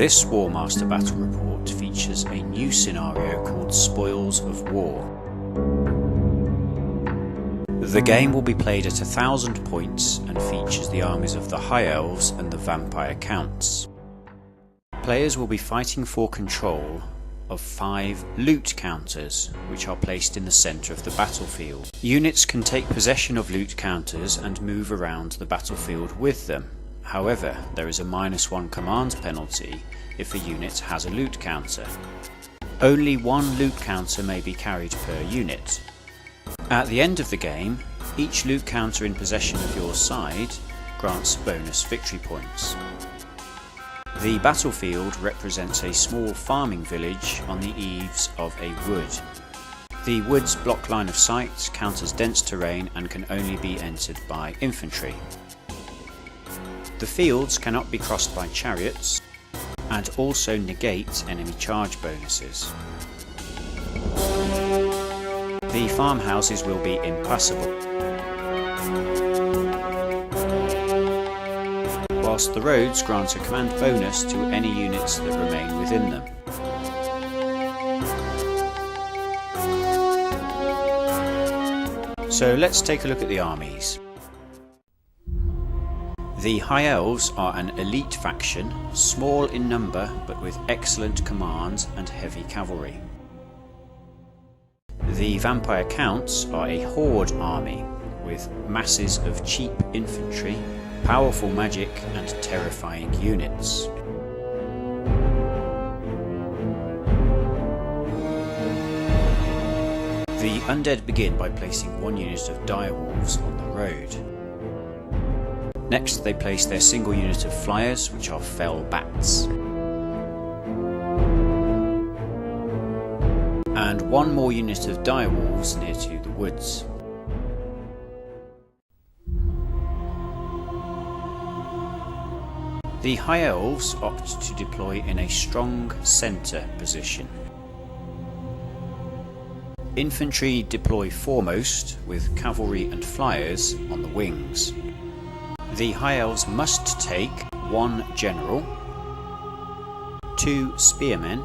This Warmaster battle report features a new scenario called Spoils of War. The game will be played at 1,000 points and features the armies of the High Elves and the Vampire Counts. Players will be fighting for control of 5 loot counters, which are placed in the centre of the battlefield. Units can take possession of loot counters and move around the battlefield with them. However, there is a -1 command penalty if a unit has a loot counter. Only 1 loot counter may be carried per unit. At the end of the game, each loot counter in possession of your side grants bonus victory points. The battlefield represents a small farming village on the eaves of a wood. The wood's block line of sight counters dense terrain and can only be entered by infantry. The fields cannot be crossed by chariots and also negate enemy charge bonuses. The farmhouses will be impassable, whilst the roads grant a command bonus to any units that remain within them. So let's take a look at the armies. The High Elves are an elite faction, small in number but with excellent command and heavy cavalry. The Vampire Counts are a horde army with masses of cheap infantry, powerful magic and terrifying units. The undead begin by placing 1 unit of direwolves on the road. Next they place their single unit of flyers, which are fell bats. And 1 more unit of direwolves near to the woods. The High Elves opt to deploy in a strong centre position. Infantry deploy foremost, with cavalry and flyers on the wings. The High Elves must take 1 general, 2 spearmen,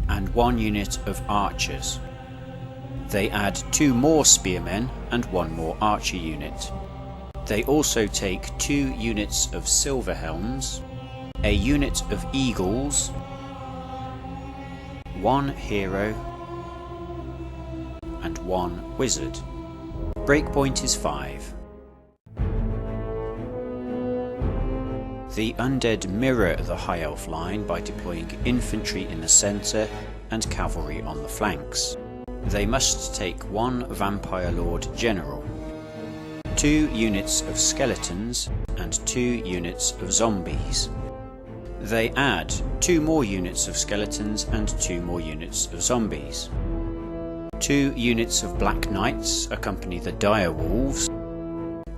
and 1 unit of archers. They add 2 more spearmen and 1 more archer unit. They also take 2 units of silver helms, a unit of eagles, 1 hero, and 1 wizard. Breakpoint is 5. The undead mirror the High Elf line by deploying infantry in the centre and cavalry on the flanks. They must take 1 Vampire Lord General, 2 units of skeletons and 2 units of zombies. They add 2 more units of skeletons and 2 more units of zombies. 2 units of Black Knights accompany the dire wolves,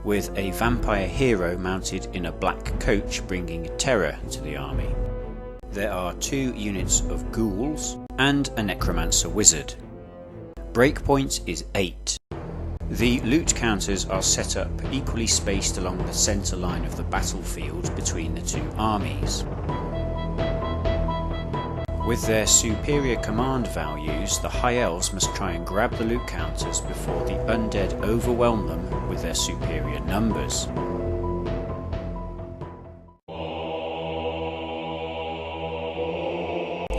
with a vampire hero mounted in a black coach bringing terror to the army. There are 2 units of ghouls and a necromancer wizard. Breakpoint is 8. The loot counters are set up equally spaced along the centre line of the battlefield between the 2 armies. With their superior command values, the High Elves must try and grab the loot counters before the undead overwhelm them with their superior numbers.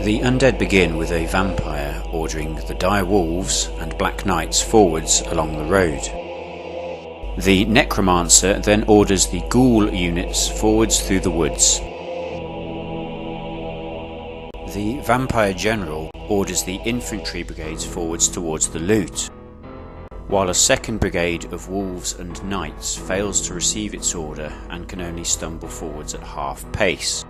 The undead begin with a vampire ordering the dire wolves and black knights forwards along the road. The necromancer then orders the ghoul units forwards through the woods. The vampire general orders the infantry brigades forwards towards the loot, while a second brigade of wolves and knights fails to receive its order and can only stumble forwards at half pace.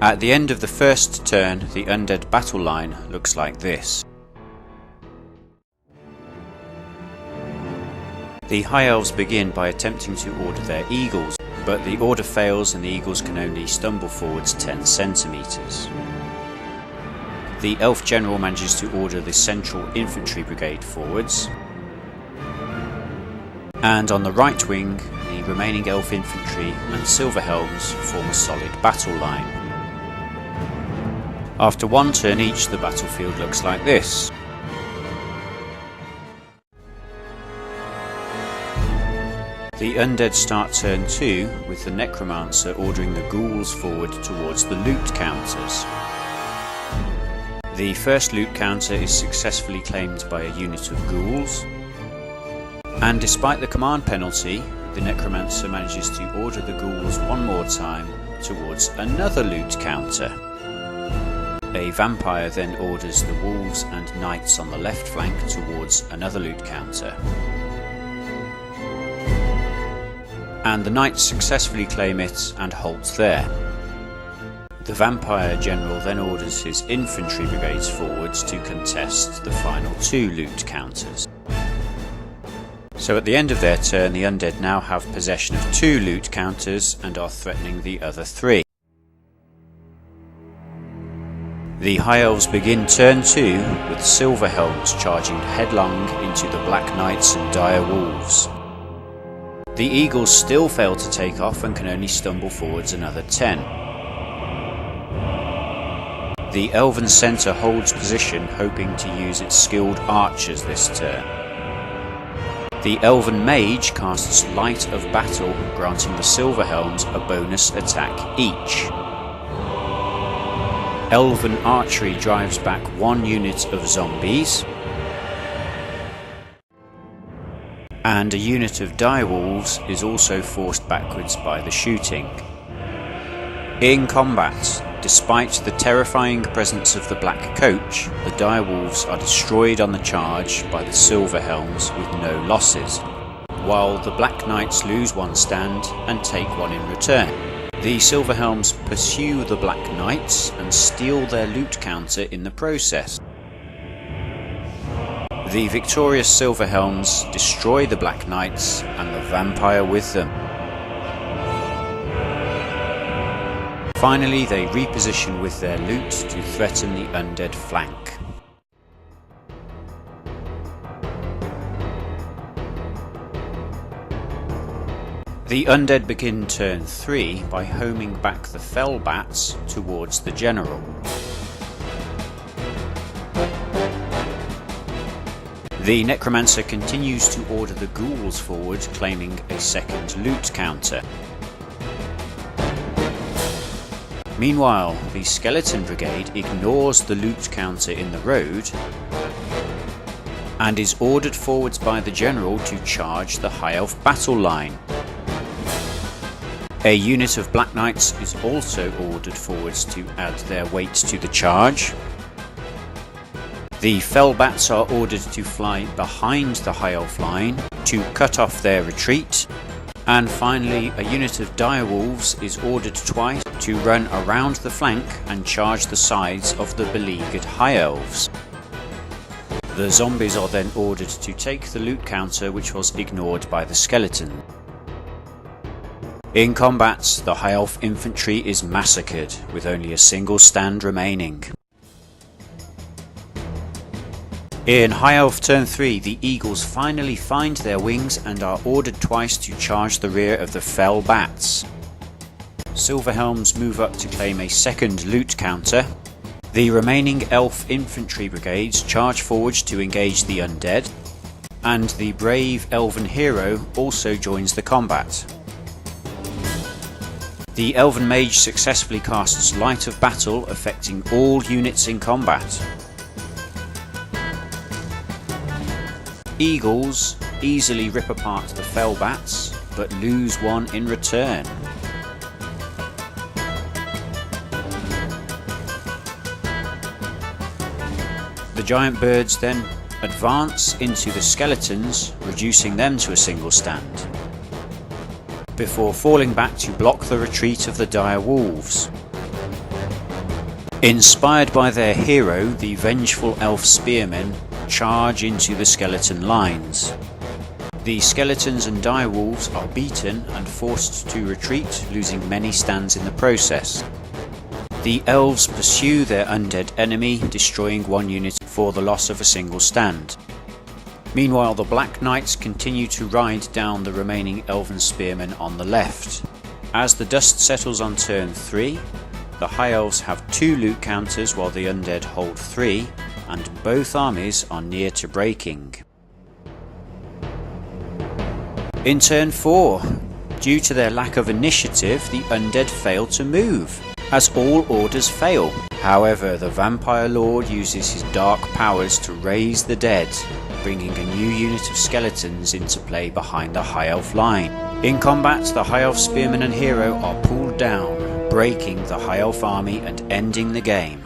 At the end of the first turn, the undead battle line looks like this. The High Elves begin by attempting to order their eagles, but the order fails and the eagles can only stumble forwards 10 centimetres. The Elf General manages to order the central infantry brigade forwards, and on the right wing the the remaining elf infantry and Silverhelms form a solid battle line. After one turn each, the battlefield looks like this. The undead start turn 2 with the necromancer ordering the ghouls forward towards the loot counters. The first loot counter is successfully claimed by a unit of ghouls, and despite the command penalty, the necromancer manages to order the ghouls one more time towards another loot counter. A vampire then orders the wolves and knights on the left flank towards another loot counter. And the knights successfully claim it and halt there. The vampire general then orders his infantry brigades forwards to contest the final 2 loot counters. So at the end of their turn, the undead now have possession of 2 loot counters and are threatening the other 3. The High Elves begin turn 2 with Silverhelms charging headlong into the Black Knights and Dire Wolves. The Eagles still fail to take off and can only stumble forwards another 10. The Elven Centre holds position, hoping to use its skilled archers this turn. The Elven Mage casts Light of Battle, granting the Silverhelms a bonus attack each. Elven Archery drives back 1 unit of zombies, and a unit of direwolves is also forced backwards by the shooting. In combat, despite the terrifying presence of the Black Coach, the direwolves are destroyed on the charge by the Silverhelms with no losses, while the Black Knights lose 1 stand and take 1 in return. The Silverhelms pursue the Black Knights and steal their loot counter in the process. The victorious Silverhelms destroy the Black Knights and the vampire with them. Finally, they reposition with their loot to threaten the undead flank. The undead begin turn 3 by homing back the fell bats towards the general. The necromancer continues to order the ghouls forward, claiming a second loot counter. Meanwhile, the skeleton brigade ignores the loot counter in the road and is ordered forwards by the general to charge the High Elf battle line. A unit of Black Knights is also ordered forwards to add their weight to the charge. The fell bats are ordered to fly behind the High Elf line to cut off their retreat, and finally a unit of direwolves is ordered twice to run around the flank and charge the sides of the beleaguered High Elves. The zombies are then ordered to take the loot counter, which was ignored by the skeleton. In combat, the High Elf infantry is massacred, with only a single stand remaining. In High Elf turn 3, the Eagles finally find their wings and are ordered twice to charge the rear of the fell bats. Silverhelms move up to claim a second loot counter. The remaining elf infantry brigades charge forwards to engage the undead, and the brave elven hero also joins the combat. The elven mage successfully casts Light of Battle, affecting all units in combat. Eagles easily rip apart the fell bats, but lose 1 in return. The giant birds then advance into the skeletons, reducing them to a single stand, before falling back to block the retreat of the dire wolves. Inspired by their hero, the vengeful elf spearmen charge into the skeleton lines. The skeletons and dire wolves are beaten and forced to retreat, losing many stands in the process. The elves pursue their undead enemy, destroying 1 unit for the loss of a single stand. Meanwhile, the Black Knights continue to ride down the remaining Elven Spearmen on the left. As the dust settles on turn 3, the High Elves have 2 loot counters while the Undead hold 3, and both armies are near to breaking. In turn 4, due to their lack of initiative, the Undead fail to move, as all orders fail. However, the Vampire Lord uses his dark powers to raise the dead, bringing a new unit of skeletons into play behind the High Elf line. In combat, the High Elf Spearman and Hero are pulled down, breaking the High Elf army and ending the game.